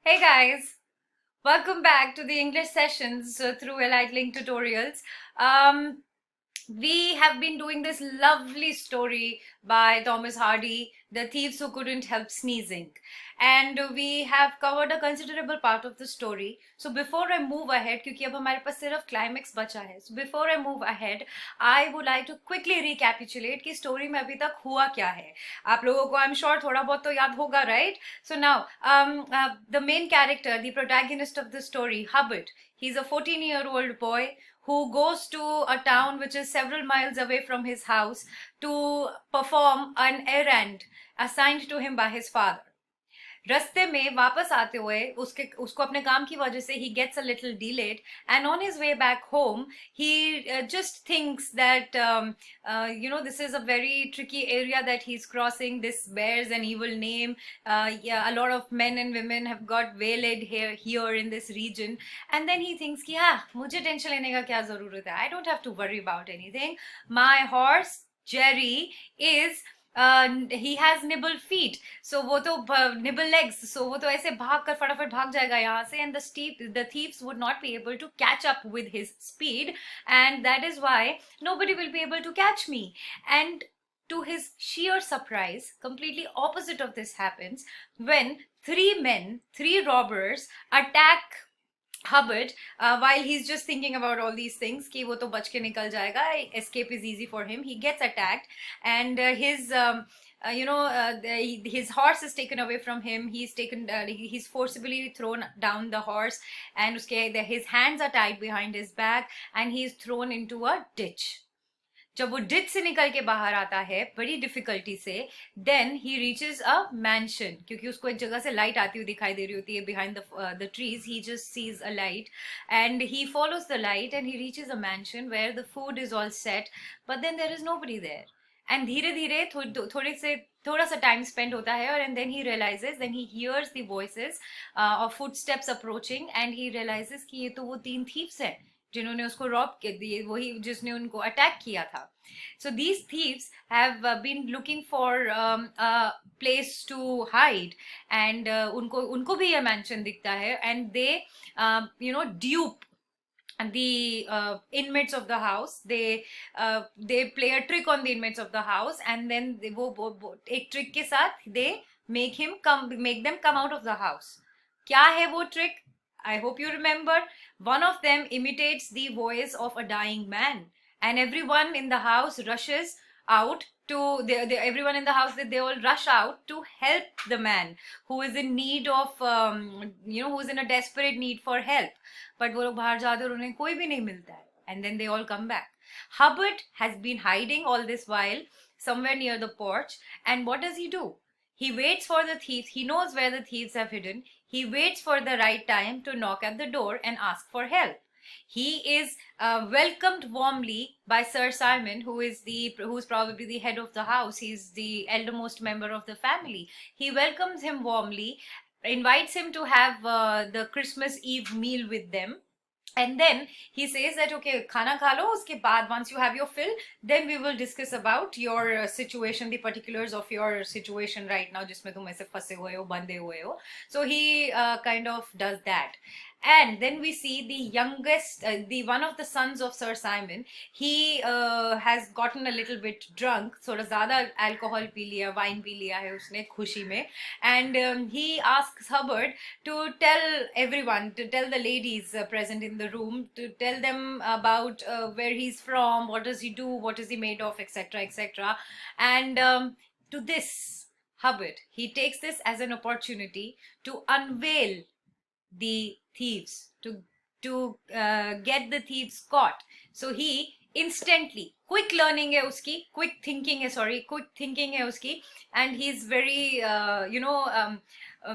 Hey guys, welcome back to the English sessions through Elite Link tutorials. Um, we have been doing this lovely story by Thomas Hardy, The Thieves Who Couldn't Help Sneezing. And we have covered a considerable part of the story. So before I move ahead, क्योंकि अब हमारे पास सिर्फ climax बचा है, so before I move ahead, I would like to quickly recapitulate कि story में अभी तक हुआ क्या है. आप लोगों को I'm sure थोड़ा बहुत तो याद होगा, right? So now, the main character, the protagonist of the story, Hubbard, he's a 14-year-old boy who goes to a town which is several miles away from his house to perform an errand assigned to him by his father. रास्ते में वापस आते हुए उसको अपने काम की वजह से he gets a little delayed, and on his way back home he just thinks that this is a very tricky area that he's crossing. This bears an evil name. Yeah, a lot of men and women have got waylaid here in this region, and then he thinks कि हाँ मुझे tension लेने का क्या जरूरत है. I don't have to worry about anything. My horse Jerry is he has nibble feet, so वो तो nibble legs, so वो तो ऐसे भाग कर फटाफट भाग जाएगा यहाँ से, and the thieves would not be able to catch up with his speed, and that is why nobody will be able to catch me. And to his sheer surprise, completely opposite of this happens when three robbers attack Hubbard while he's just thinking about all these things कि वो तो बच के निकल जाएगा. Escape is easy for him. He gets attacked, and his horse is taken away from him. He's forcibly thrown down the horse, and his hands are tied behind his back, and he's thrown into a ditch. जब वो ditch से निकल के बाहर आता है बड़ी difficulty से, then he reaches a mansion, क्योंकि उसको एक जगह से लाइट आती हुई दिखाई दे रही होती है behind the trees. He just sees a light and he follows the light and he reaches a mansion where the food is all set, but then there is nobody there. And धीरे धीरे थोड़ा सा time spend होता है, और and then he realizes, then he hears the voices of footsteps approaching, and he realizes कि ये तो वो तीन थीव्स हैं जिन्होंने उसको रॉब कर दिए, वही जिसने उनको अटैक किया था. So these thieves have been looking for a place to hide, and उनको भी ये mansion दिखता है, and they dupe the inmates of the house. They play a trick on the inmates of the house, and then वो एक trick के साथ they make them come out of the house. क्या है वो trick? I hope you remember. One of them imitates the voice of a dying man, and everyone in the house rushes out to everyone in the house, that they all rush out to help the man who is in need of who is in a desperate need for help. But वो लोग बाहर जाते और उन्हें कोई भी नहीं मिलता है, and then they all come back. Hubbard has been hiding all this while somewhere near the porch, and what does he do? He waits for the thieves. He knows where the thieves have hidden. He waits for the right time to knock at the door and ask for help. He is welcomed warmly by Sir Simon, who's probably the head of the house. He's the eldermost member of the family. He welcomes him warmly, invites him to have the Christmas Eve meal with them. And then he says that, okay, खाना खा लो, उसके बाद once you have your fill, then we will discuss about your situation, the particulars of your situation right now, जिसमें तुम ऐसे फंसे हुए हो, बंधे हुए हो. So he kind of does that. And then we see the youngest, one of the sons of Sir Simon. He has gotten a little bit drunk, थोड़ा ज़्यादा alcohol पी लिया, wine पी लिया है उसने खुशी में, and he asks Hubbard to tell the ladies present in the room, to tell them about where he's from, what does he do, what is he made of, etc., etc. And to this, Hubbard, he takes this as an opportunity to unveil the thieves, to get the thieves caught. So he instantly, quick thinking है उसकी, and he's very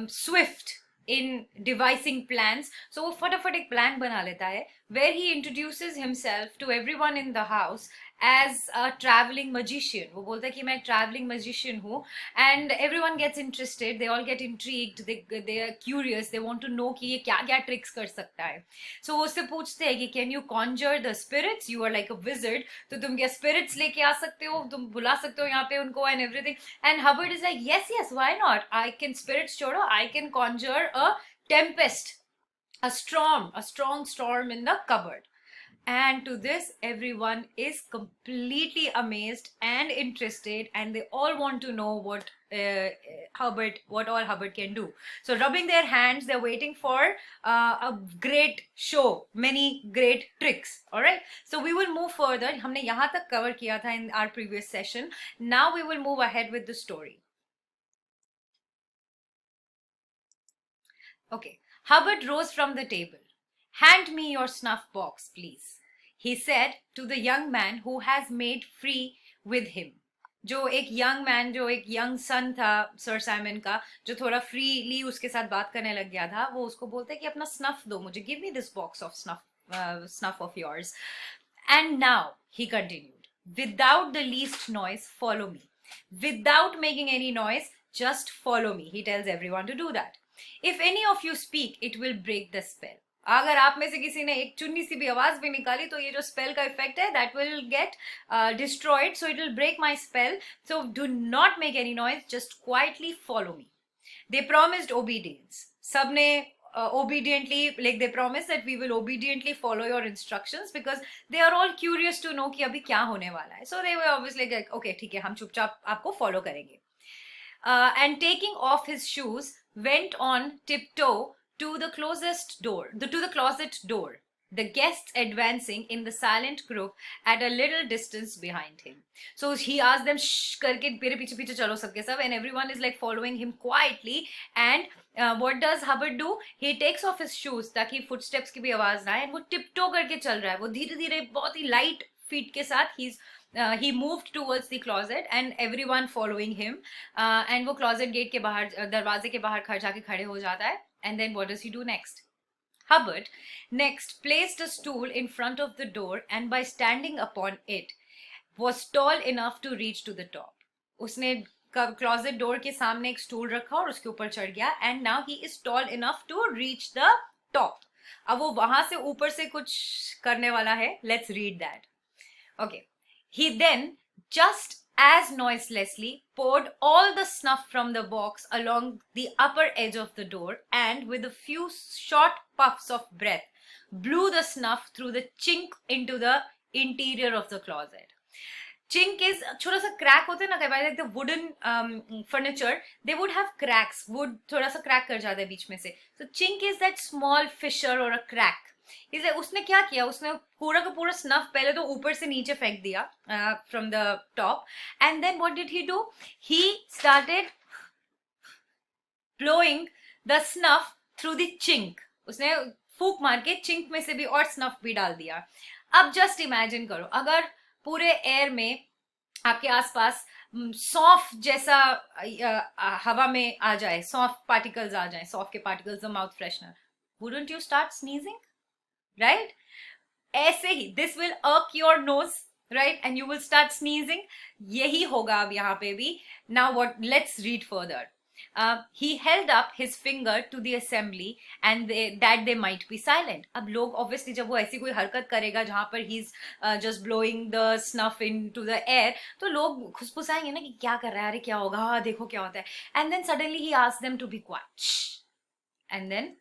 swift in devising plans. So वो फटाफट एक plan बना लेता है, where he introduces himself to everyone in the house as a traveling magician. वो बोलता है कि मैं एक traveling magician हूँ, and everyone gets interested, they all get intrigued, they are curious, they want to know कि ये क्या क्या tricks कर सकता है. So वो उससे पूछते हैं कि can you conjure the spirits? You are like a wizard, तो तुम क्या spirits लेके आ सकते हो, तुम बुला सकते हो यहाँ पे उनको, and everything. And Hubbard is like, yes, why not? I can spirits छोड़ो, I can conjure a tempest, a strong storm in the cupboard. And to this, everyone is completely amazed and interested, and they all want to know what all Hubbard can do. So, rubbing their hands, they're waiting for a great show, many great tricks. All right. So, we will move further. हमने यहाँ तक cover किया था in our previous session. Now we will move ahead with the story. Okay. Hubbard rose from the table. Hand me your snuff box, please, he said to the young man who has made free with him. जो एक young man, जो एक young son था sir Simon का, जो थोड़ा freely उसके साथ बात करने लग गया था, वो उसको बोलते कि अपना snuff दो मुझे, give me this box of snuff of yours. And now, he continued, without the least noise, follow me. Without making any noise, just follow me. He tells everyone to do that. If any of you speak, it will break the spell. अगर आप में से किसी ने एक चुन्नी सी भी आवाज भी निकाली तो ये जो स्पेल का इफेक्ट है that will get destroyed, so it will break my spell. So do not make any noise, just quietly follow me. They promised obedience. सबने obediently, like they promised that we will obediently follow your instructions because they are all curious to know कि अभी क्या होने वाला है. So they were obviously like, okay, ठीक है, हम चुपचाप आपको follow करेंगे. And taking off his shoes, went on tiptoe to the closest door, to the closet door, the guests advancing in the silent group at a little distance behind him. So he asked them, shh, करके मेरे पीछे पीछे चलो सबके सब, and everyone is like following him quietly. And what does Hubbard do? He takes off his shoes ताकि footsteps की भी आवाज ना आए, and वो tiptoe करके चल रहा है, वो धीरे धीरे बहुत ही light feet के साथ he moved towards the closet and everyone following him. And वो closet gate के बाहर, दरवाजे के बाहर जाके खड़े हो जाता है. And then what does he do next? Hubbard next placed a stool in front of the door and by standing upon it was tall enough to reach to the top. उसने closet door के सामने एक stool रखा और उसके ऊपर चढ़ गया, and now he is tall enough to reach the top. अब वो वहां से ऊपर से कुछ करने वाला है. Let's read that. Okay. He then, just as noiselessly, poured all the snuff from the box along the upper edge of the door and, with a few short puffs of breath, blew the snuff through the chink into the interior of the closet. Chink is छोटा सा crack होते हैं ना, like the wooden furniture, they would have cracks. Wood थोड़ा सा crack कर जाता है बीच में से. So chink is that small fissure or a crack. उसने क्या किया, उसने पूरा का पूरा स्नफ पहले तो ऊपर से नीचे फेंक दिया from the top, and then what did he do? He started blowing the snuff through the chink. उसने फूक मार के चिंक में से भी और स्नफ भी डाल दिया. अब जस्ट इमेजिन करो, अगर पूरे एयर में आपके आसपास सौंफ जैसा हवा में आ जाए, सौंफ पार्टिकल्स आ जाए, सौंफ के particles, mouth freshener, wouldn't you start sneezing? Right? ऐसे ही this will irk your nose, right? And you will start sneezing. यही होगा अब यहाँ पे भी. Now what? Let's read further. He held up his finger to the assembly and that they might be silent. अब लोग obviously जब वो ऐसी कोई हरकत करेगा जहाँ पर he's just blowing the snuff into the air, तो लोग खुसफुसाएंगे ना कि क्या कर रहा है, अरे क्या होगा, हाँ देखो क्या होता है. And then suddenly he asked them to be quiet. Shh. And then,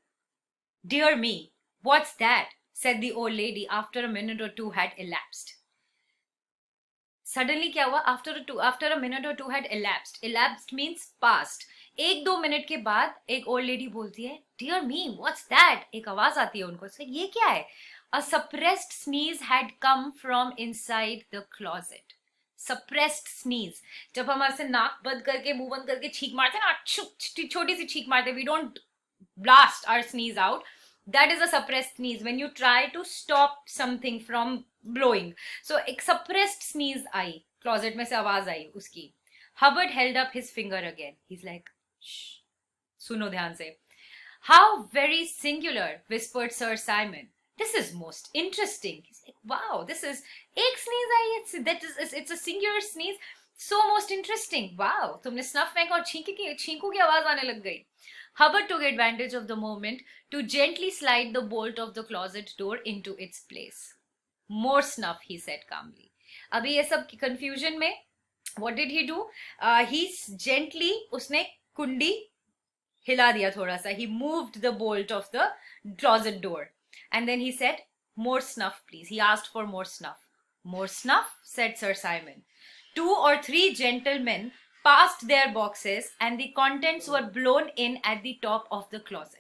dear me, what's that? Said the old lady after a minute or two had elapsed. Suddenly क्या हुआ? After a minute or two had elapsed. Elapsed means passed. 1-2 minute के बाद एक old lady बोलती है, Dear me, what's that? एक आवाज आती है उनको, से ये क्या है? A suppressed sneeze had come from inside the closet. Suppressed sneeze. जब हमारे से नाक बंद करके मुंह बंद करके छींक मारते हैं ना, छोटी सी छींक मारते हैं, we don't blast our sneeze out. That is a suppressed sneeze when you try to stop something from blowing. So एक suppressed sneeze आई, closet में से आवाज आई उसकी. Hubbard held up his finger again. He's like, shh, सुनो ध्यान से. How very singular, whispered Sir Simon. This is most interesting. He's like, wow, this is एक sneeze I, it's a singular sneeze. So most interesting. Wow, तुमने snuff फेंका और छींकू की आवाज आने लग गई. Hubbard took advantage of the moment to gently slide the bolt of the closet door into its place. More snuff, he said calmly. अभी ये सब confusion में, what did he do? He gently, उसने कुंडी हिला दिया थोड़ा सा. He moved the bolt of the closet door. And then he said, more snuff, please. He asked for more snuff. More snuff, said Sir Simon. 2 or 3 gentlemen passed their boxes and the contents were blown in at the top of the closet.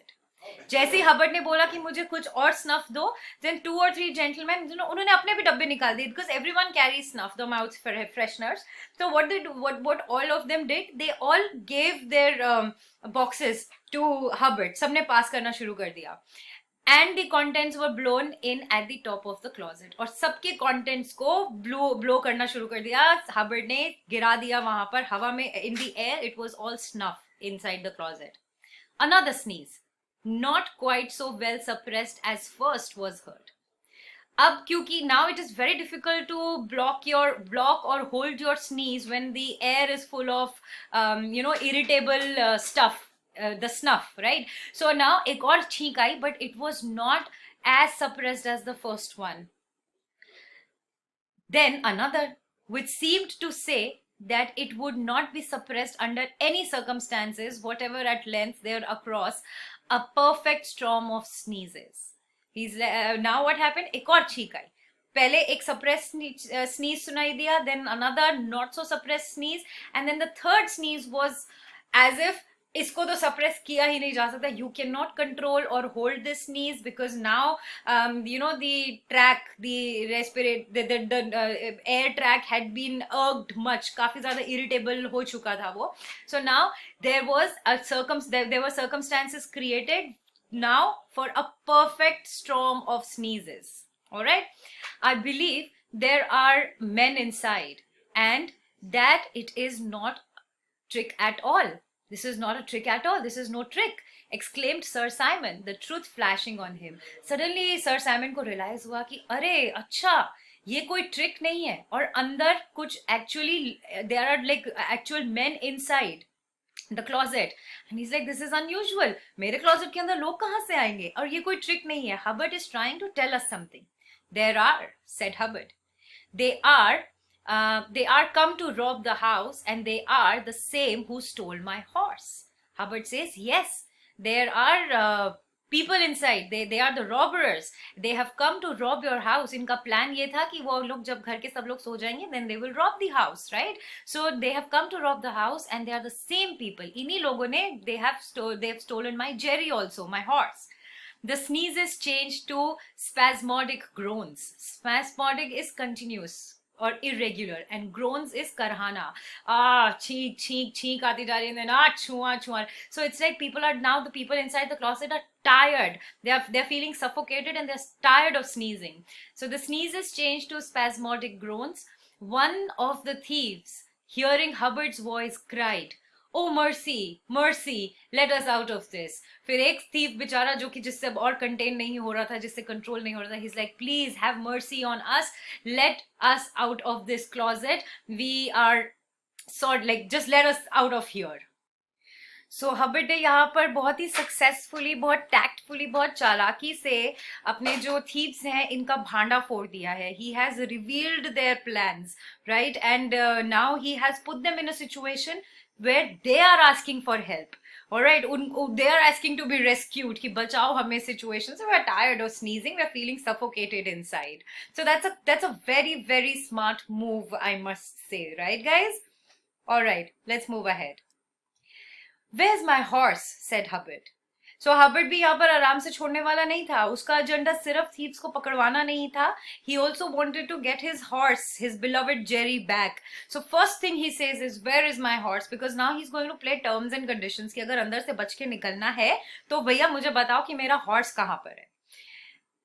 जैसे Hubert ने बोला कि मुझे कुछ और snuff दो, then 2 or 3 gentlemen, उन्होंने अपने भी डब्बे निकाल दिए, because everyone carries snuff, the mouth fresheners. So what they do, what all of them did, they all gave their boxes to Hubbard. सबने पास करना शुरू कर दिया. And the contents were blown in at the top of the closet. और सबके contents को blow करना शुरू कर दिया. Hubbard ने गिरा दिया वहां पर हवा में, in the air. It was all snuff inside the closet. Another sneeze, not quite so well suppressed as first, was heard. अब क्योंकि now it is very difficult to block or hold your sneeze when the air is full of irritable stuff, the snuff, right? So now एक और छींक आई, but it was not as suppressed as the first one. Then another, which seemed to say that it would not be suppressed under any circumstances, whatever at length they're across, a perfect storm of sneezes. He's now what happened? एक और छींक आई. पहले एक suppressed sneeze सुनाई दिया, then another not so suppressed sneeze, and then the third sneeze was as if इसको तो suppress किया ही नहीं जा सकता. You cannot control or hold this sneeze because now the track, the respirate, the air track had been irked much. काफी ज़्यादा irritable हो चुका था वो. So now there were circumstances created now for a perfect storm of sneezes. All right, I believe there are men inside and that it is not trick at all. This is not a trick at all. This is no trick, exclaimed Sir Simon, the truth flashing on him. Suddenly Sir Simon को realize हुआ कि अरे अच्छा ये कोई trick नहीं है और अंदर कुछ actually there are like actual men inside the closet. And he's like, this is unusual. मेरे closet के अंदर लोग कहाँ से आएंगे और ये कोई trick नहीं है. Hubbard is trying to tell us something. There are, said Hubbard. They are come to rob the house and they are the same who stole my horse. Hubbard says, yes, there are people inside. They are the robbers. They have come to rob your house. इनका plan ये था कि वो लोग जब घर के सब लोग सो जाएंगे, then they will rob the house, right? So they have come to rob the house and they are the same people. इन्हीं लोगों ने they have stolen my Jerry also, my horse. The sneezes changed to spasmodic groans. Spasmodic is continuous or irregular and groans is karhana. Cheek, cheek, cheek aati ja rahi hai, and then chua, chua. So it's like the people inside the closet are tired. They're feeling suffocated and they're tired of sneezing. So the sneezes changed to spasmodic groans. One of the thieves, hearing Hubbard's voice, cried, "Oh mercy, mercy, let us out of this." फिर एक thief बेचारा जो कि जिससे अब और contain नहीं हो रहा था, जिससे control नहीं हो रहा था, he's like, please have mercy on us, let us out of this closet, we are just let us out of here. So Hubbard ने यहाँ पर बहुत ही successfully, बहुत tactfully, बहुत चालाकी से अपने जो thieves हैं इनका भांडा फोड़ दिया है. He has revealed their plans, right? And now he has put them in a situation where they are asking for help. All right, they are asking to be rescued. कि बचाओ हमें situation. So we're tired of sneezing. We're feeling suffocated inside. So that's a very, very smart move, I must say, right, guys? All right, let's move ahead. Where's my horse? Said Hubbard. So Hubbard भी यहाँ पर आराम से छोड़ने वाला नहीं था. उसका agenda सिर्फ thieves को पकड़वाना नहीं था. He also wanted to get his horse, his beloved Jerry, back. So first thing he says is, where is my horse? Because now he's going to play terms and conditions कि अगर अंदर से बच के निकलना है तो भैया मुझे बताओ कि मेरा horse कहाँ पर है.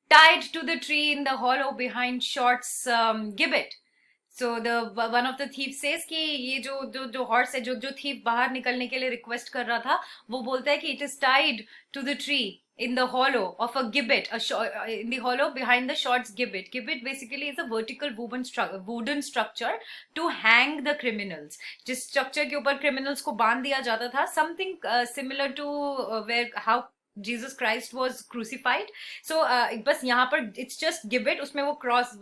Tied to the tree in the hollow behind Short's gibbet. So one of the thieves says कि ये जो horse है, जो thief बाहर निकलने के लिए request कर रहा था, वो बोलता है कि it is tied to the tree in the hollow of a gibbet, in the hollow behind the Short's gibbet. Gibbet basically is a vertical wooden structure to hang the criminals. जिस structure के ऊपर criminals को बांध दिया जाता था, something similar to how Jesus Christ was crucified. So बस यहाँ पर it's just gibbet, उसमें वो cross,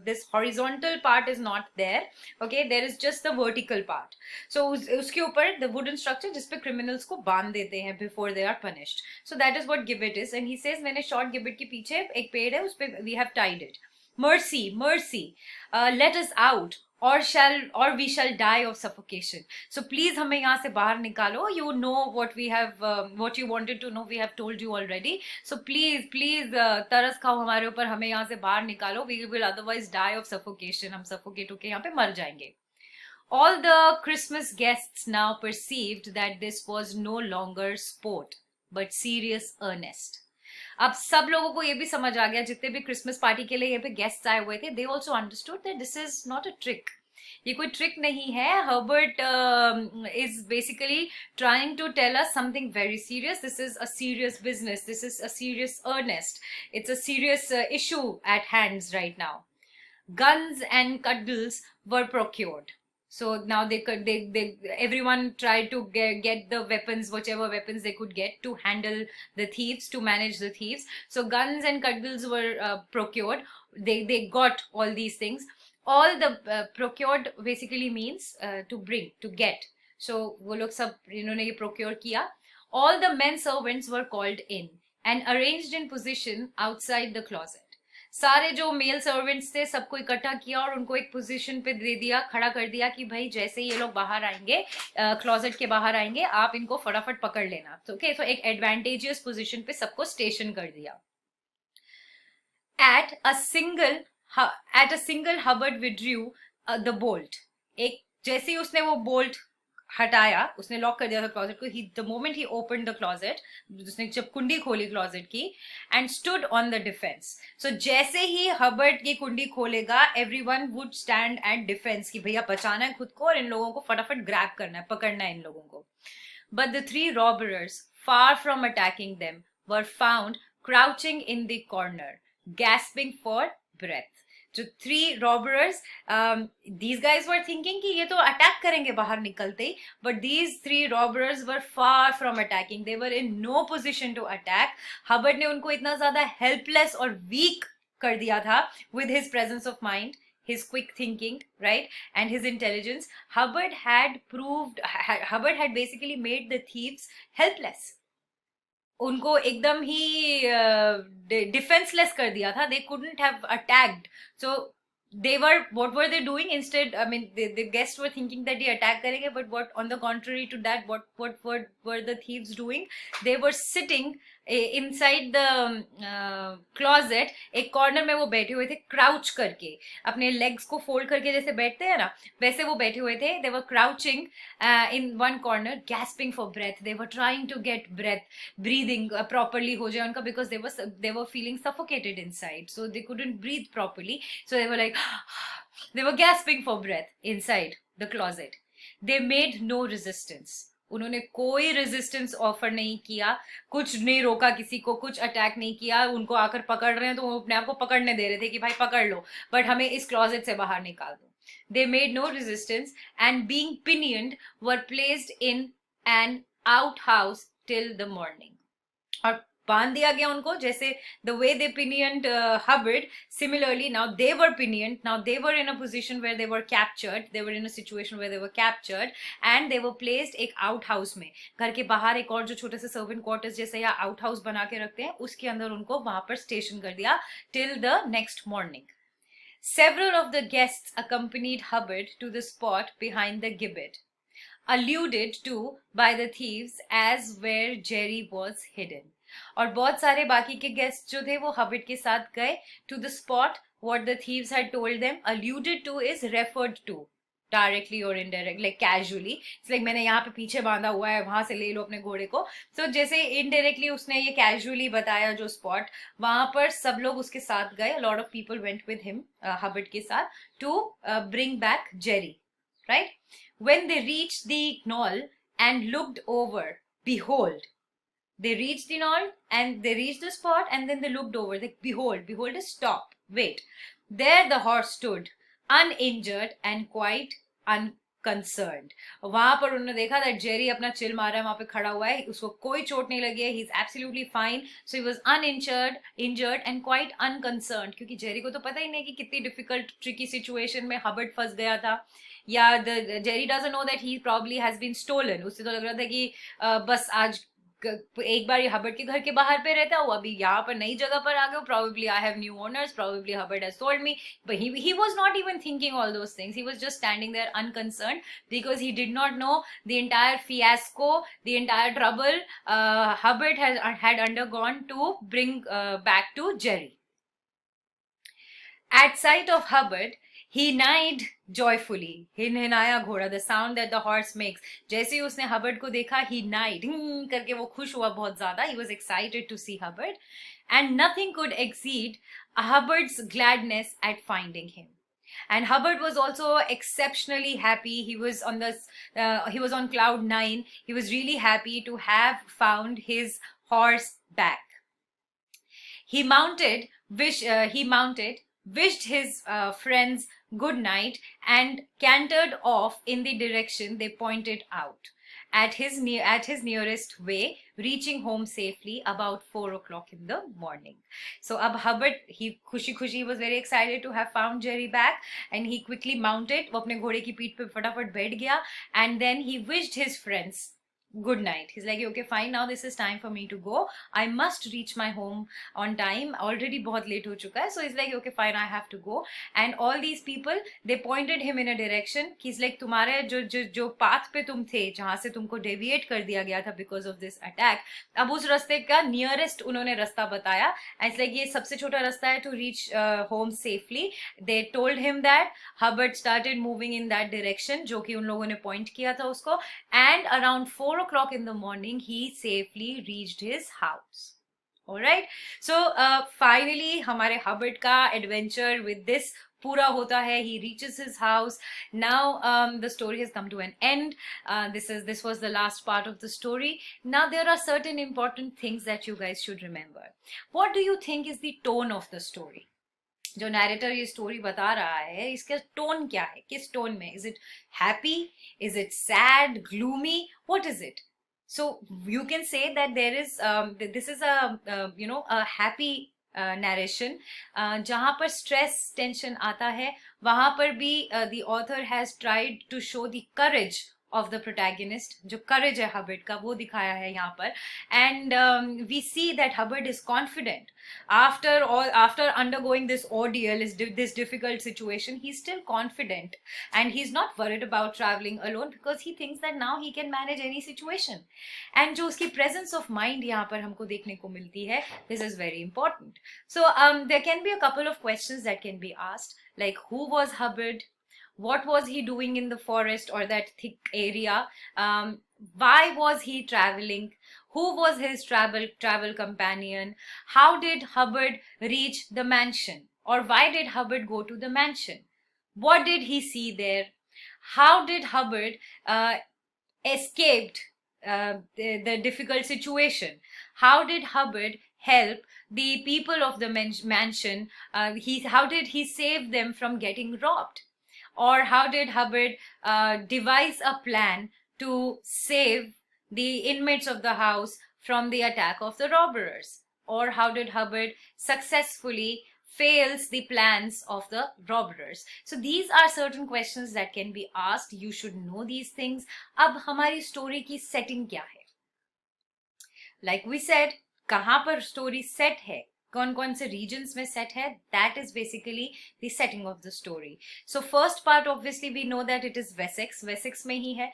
this horizontal part is not there. Okay, there is just the vertical part. So उसके ऊपर the wooden structure जिसपे criminals को बांध देते हैं before they are punished. So that is what gibbet is. And he says मैंने short gibbet के पीछे एक पेड़ है, उसपे we have tied it. Mercy, mercy, let us out, or we shall die of suffocation. So please हमें यहाँ से बाहर निकालो. You know what we have, what you wanted to know, we have told you already. So please तरस खाओ हमारे ऊपर, हमें यहाँ से बाहर निकालो. We will otherwise die of suffocation. हम suffocate होके यहाँ पे मर जाएंगे. All the Christmas guests now perceived that this was no longer sport, but serious earnest. अब सब लोगों को ये भी समझ आ गया, जितने भी क्रिसमस पार्टी के लिए यहाँ पे गेस्ट्स आए हुए थे, they also understood that this is not a trick. ये कोई ट्रिक नहीं है. Herbert is basically trying to tell us something very serious. This is a serious business, this is a serious earnest, it's a serious issue at hands right now. Guns and cuddles were procured. So now everyone tried to get the weapons, whichever weapons they could get, to handle the thieves, to manage the thieves. So guns and cuddles were procured. They got all these things. All the procured basically means to bring, to get. So वो लोग सब इन्होंने ये procure किया. All the men servants were called in and arranged in position outside the closet. सारे जो mail servants थे सबको इकट्ठा किया और उनको एक पोजीशन पे दे दिया, खड़ा कर दिया कि भाई जैसे ये लोग बाहर आएंगे, क्लोजेट के बाहर आएंगे, आप इनको फटाफट पकड़ लेना. तो ओके, तो एक एडवांटेजियस पोजीशन पे सबको स्टेशन कर दिया. At a single Hubbard withdrew the bolt. एक जैसे ही उसने वो बोल्ट हटाया, उसने लॉक कर दिया था क्लोजेट को. द मोमेंट ही ओपन द क्लोजेट, उसने जब कुंडी खोली क्लोजेट की, and stood on the defence. सो जैसे ही हबर्ट की कुंडी खोलेगा, everyone would stand at defence कि भैया बचाना है खुद को और इन लोगों को फटाफट ग्रैब करना है, पकड़ना है इन लोगों को. But the 3 robbers, far from attacking them, were found crouching in the corner, gasping for breath. जो 3 robbers, these guys were thinking कि ये तो अटैक करेंगे बाहर निकलते ही, but these 3 robbers were far from attacking. They were in no position to attack. Hubert ने उनको इतना ज्यादा helpless और weak कर दिया था with his presence of mind, his quick thinking, right, and his intelligence. Hubbard had basically made the thieves helpless. उनको एकदम ही डिफेंसलेस कर दिया था. They couldn't have attacked. So what were they doing instead? I mean, the guests were thinking that they attack करेंगे, but what, on the contrary to that, what were the thieves doing? They were sitting inside the closet. एक corner में वो बैठे हुए थे, crouch करके, अपने legs को फोल्ड करके जैसे बैठते हैं ना, वैसे वो बैठे हुए थे. They were crouching in one corner, gasping for breath. They were trying to get breathing properly हो जाए उनका, because they were feeling suffocated inside, so they couldn't breathe properly. So they were like they were gasping for breath inside the closet. They made no resistance. उन्होंने कोई resistance offer नहीं किया, कुछ नहीं रोका किसी को, कुछ अटैक नहीं किया. उनको आकर पकड़ रहे हैं तो वो अपने आप को पकड़ने दे रहे थे कि भाई पकड़ लो, बट हमें इस क्लोजेट से बाहर निकाल दो. They made no resistance and being pinioned were placed in an outhouse till the morning. और बांध दिया गया उनको, जैसे the way they pinioned Hubbard, similarly now they were pinioned. Now they were in a position where they were captured. They were in a situation where they were captured and they were placed एक outhouse में. घर के बाहर एक और जो छोटे से servant quarters जैसे या outhouse बना के रखते हैं, उसके अंदर उनको वहां पर स्टेशन कर दिया till the next morning. Several of the guests accompanied Hubbard to the spot behind the gibbet, alluded to by the thieves as where Jerry was hidden. और बहुत सारे बाकी के गेस्ट जो थे वो हबर्ट के साथ गए to the spot what the thieves had told them. Alluded to is referred to directly or indirectly, like casually. It's like मैंने यहाँ पे पीछे बांधा हुआ है, वहां से ले लो अपने घोड़े को. So जैसे indirectly उसने ये casually बताया जो spot, वहां पर सब लोग उसके साथ गए. A lot of people went with him, Hubert के साथ, to bring back Jerry, right? When they reached the knoll and looked over, behold. They reached the knoll and they reached the spot and then they looked over. Like, behold is stop, wait. There the horse stood, uninjured and quite concerned. वहां पर उन्होंने देखा that Jerry अपना chill मार रहा है, वहां पे खड़ा हुआ है, उसको कोई चोट नहीं लगी है, he's absolutely fine, so he was injured and quite unconcerned, क्योंकि जेरी को तो पता ही नहीं कि कितनी डिफिकल्ट ट्रिकी सिचुएशन में हबर्ट फंस गया था, या Jerry doesn't know that he probably has been stolen. उससे तो लग रहा था कि बस आज एक बार हबर्ट के घर के बाहर पे रहता हूँ, अभी यहाँ पर नई जगह पर आ गया, probably I have new owners, probably Hubbard has sold me, but he was not even thinking all those things. He was just standing there unconcerned because he did not know the entire fiasco, the entire trouble Hubbard had undergone to bring back to Jerry. At sight of Hubbard, he neighed joyfully. हिनहिनाया घोड़ा, the sound that the horse makes. जैसे ही उसने Hubbard को देखा, he neighed करके वो खुश हुआ बहुत ज्यादा. He was excited to see Hubbard, and nothing could exceed Hubbard's gladness at finding him. And Hubbard was also exceptionally happy. He was on cloud 9. He was really happy to have found his horse back. He mounted, wished his friends good night, and cantered off in the direction they pointed out, at his nearest way, reaching home safely about 4 o'clock in the morning. So ab Hubbard, he was very excited to have found Jerry back, and he quickly mounted, वो अपने घोड़े की पीठ पे फटाफट बैठ गया, and then he wished his friends good night. He's like, okay, fine, now this is time for me to go. I must reach my home on time. Already बहुत late हो चुका है. So he's like, okay, fine, I have to go. And all these people, they pointed him in a direction. He's like, तुम्हारे जो path पे तुम थे, जहाँ से तुमको deviate कर दिया गया था because of this attack, अब उस रास्ते का nearest उन्होंने रास्ता बताया. And it's like, ये सबसे छोटा रास्ता है to reach home safely. They told him that. Hubbard started moving in that direction, जो कि उन लोगों ने point किया था उसको. And around 4 o'clock in the morning, he safely reached his house. All right. So finally, हमारे Hubbard का adventure with this पूरा होता है. He reaches his house. Now the story has come to an end. This was the last part of the story. Now there are certain important things that you guys should remember. What do you think is the tone of the story? जो narrator ये story बता रहा है, इसका tone क्या है, किस tone में? Is it happy, is it sad, gloomy, what is it? So you can say that there is this is a happy narration. जहां पर स्ट्रेस टेंशन आता है, वहां पर भी the author has tried to show the courage of the protagonist. जो courage है Hubbard का, वो दिखाया है यहाँ पर. And we see that Hubbard is confident after undergoing this ordeal, this difficult situation. He's still confident, and he's not worried about traveling alone because he thinks that now he can manage any situation. And जो उसकी presence of mind यहाँ पर हमको देखने को मिलती है, this is very important. So there can be a couple of questions that can be asked, like who was Hubbard? What was he doing in the forest or that thick area? Why was he traveling? Who was his travel companion? How did Hubbard reach the mansion? Or why did Hubbard go to the mansion? What did he see there? How did Hubbard escaped the difficult situation? How did Hubbard help the people of the mansion? How did he save them from getting robbed? Or how did Hubbard devise a plan to save the inmates of the house from the attack of the robbers? Or how did Hubbard successfully fails the plans of the robbers? So these are certain questions that can be asked. You should know these things. अब हमारी story की setting क्या है? Like we said, कहाँ पर story set है, कौन कौन से regions में set है, that is basically the setting of the story. So first part, obviously we know that it is Wessex में ही है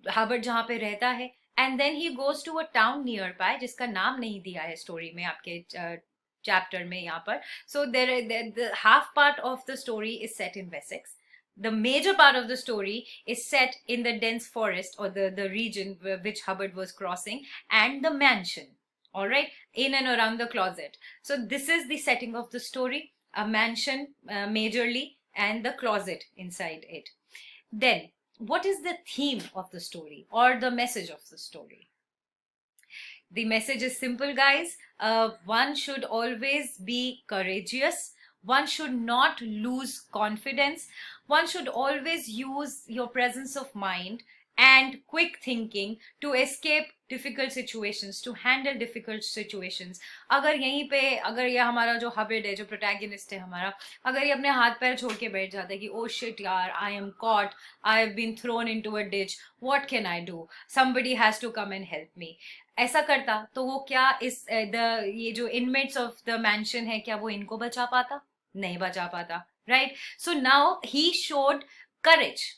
Hubbard जहाँ पे रहता है, and then he goes to a town nearby जिसका नाम नहीं दिया है story में आपके chapter में यहाँ पर. So the half part of the story is set in Wessex. The major part of the story is set in the dense forest or the region which Hubbard was crossing, and the mansion. All right, in and around the closet. So this is the setting of the story, a mansion majorly, and the closet inside it. Then what is the theme of the story or the message of the story? The message is simple, guys. One should always be courageous. One should not lose confidence. one should always use your presence of mind and quick thinking to escape difficult situations, to handle difficult situations. अगर यहीं पे अगर ये हमारा जो Hobbit है, जो protagonist है हमारा, अगर ये अपने हाथ पैर छोड़ के बैठ जाता है कि ओ शिट यार, I am caught, I have been thrown into a ditch, what can I do, somebody has to come and help me, ऐसा करता तो वो क्या इस ये जो इनमेट्स ऑफ द मैंशन है, क्या वो इनको बचा पाता? नहीं बचा पाता, right? So now he showed courage,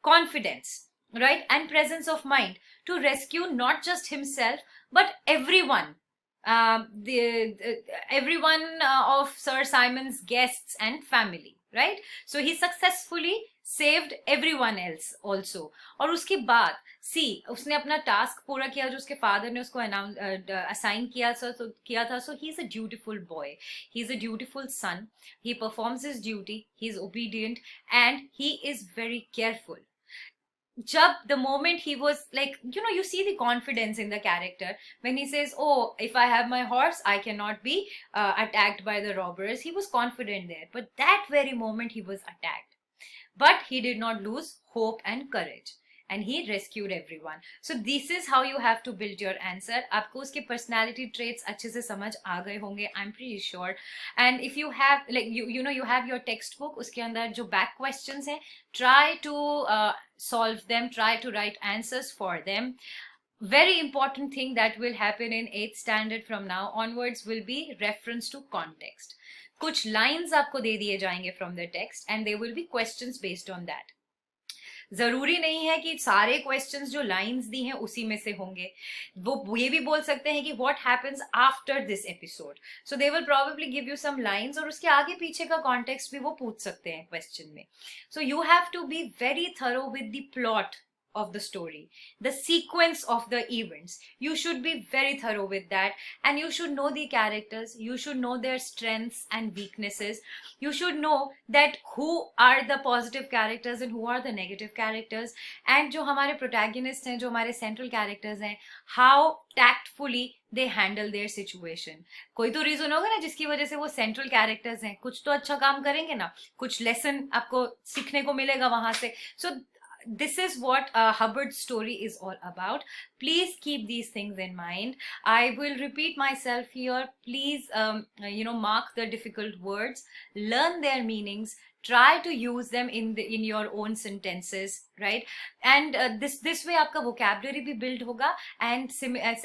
confidence, right, and presence of mind to rescue not just himself but everyone, everyone of Sir Simon's guests and family, right? So he successfully saved everyone else also. और उसके बाद उसने अपना task पूरा किया जो उसके father ने उसको असाइन किया था. So he is a dutiful boy, he is a dutiful son, he performs his duty, he is obedient, and he is very careful. The moment he was like, you see the confidence in the character when he says, oh, if I have my horse, I cannot be attacked by the robbers. He was confident there, but that very moment he was attacked, but he did not lose hope and courage, and he rescued everyone. So this is how you have to build your answer. आपको उसके personality traits अच्छे से समझ आ गए होंगे, I'm pretty sure. And if you have like you have your textbook, उसके अंदर जो back questions हैं, try to solve them, try to write answers for them. Very important thing that will happen in 8th standard from now onwards will be reference to context. कुछ lines आपको दे दिए जाएंगे from the text and there will be questions based on that. जरूरी नहीं है कि सारे questions जो लाइंस दी हैं उसी में से होंगे, वो ये भी बोल सकते हैं कि what happens after this episode, so they will probably give you some lines और उसके आगे पीछे का कॉन्टेक्स्ट भी वो पूछ सकते हैं क्वेश्चन में. So you have to be very thorough with the plot of the story, the sequence of the events. You should be very thorough with that, and you should know the characters, you should know their strengths and weaknesses, you should know that who are the positive characters and who are the negative characters, and जो हमारे protagonists हैं, जो हमारे central characters हैं, how tactfully they handle their situation. कोई तो reason होगा ना जिसकी वजह से वो central characters हैं, कुछ तो अच्छा काम करेंगे ना, कुछ lesson आपको सीखने को मिलेगा वहां से. So this is what Hubbard's story is all about. Please keep these things in mind. I will repeat myself here. Please mark the difficult words, learn their meanings, try to use them in your own sentences, right? And this way आपका vocabulary भी build होगा, and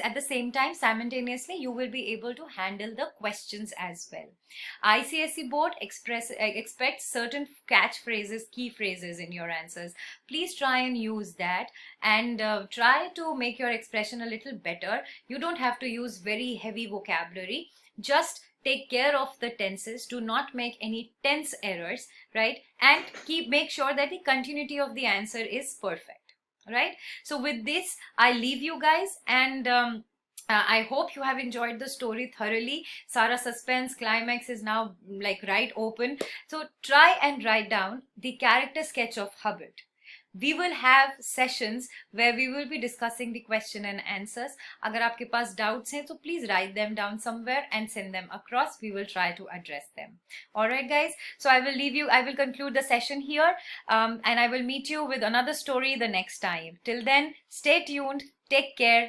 at the same time simultaneously you will be able to handle the questions as well. ICSE board expects certain catchphrases, key phrases in your answers. Please try and use that, and try to make your expression a little better. You don't have to use very heavy vocabulary. Just take care of the tenses, do not make any tense errors, right? And make sure that the continuity of the answer is perfect, right? So with this, I leave you guys, and I hope you have enjoyed the story thoroughly. Sara suspense climax is now like right open. So try and write down the character sketch of Hubbard. We will have sessions where we will be discussing the question and answers. अगर आपके पास doubts हैं, so please write them down somewhere and send them across. We will try to address them. Alright guys, so I will conclude the session here, and I will meet you with another story the next time. Till then, stay tuned, take care.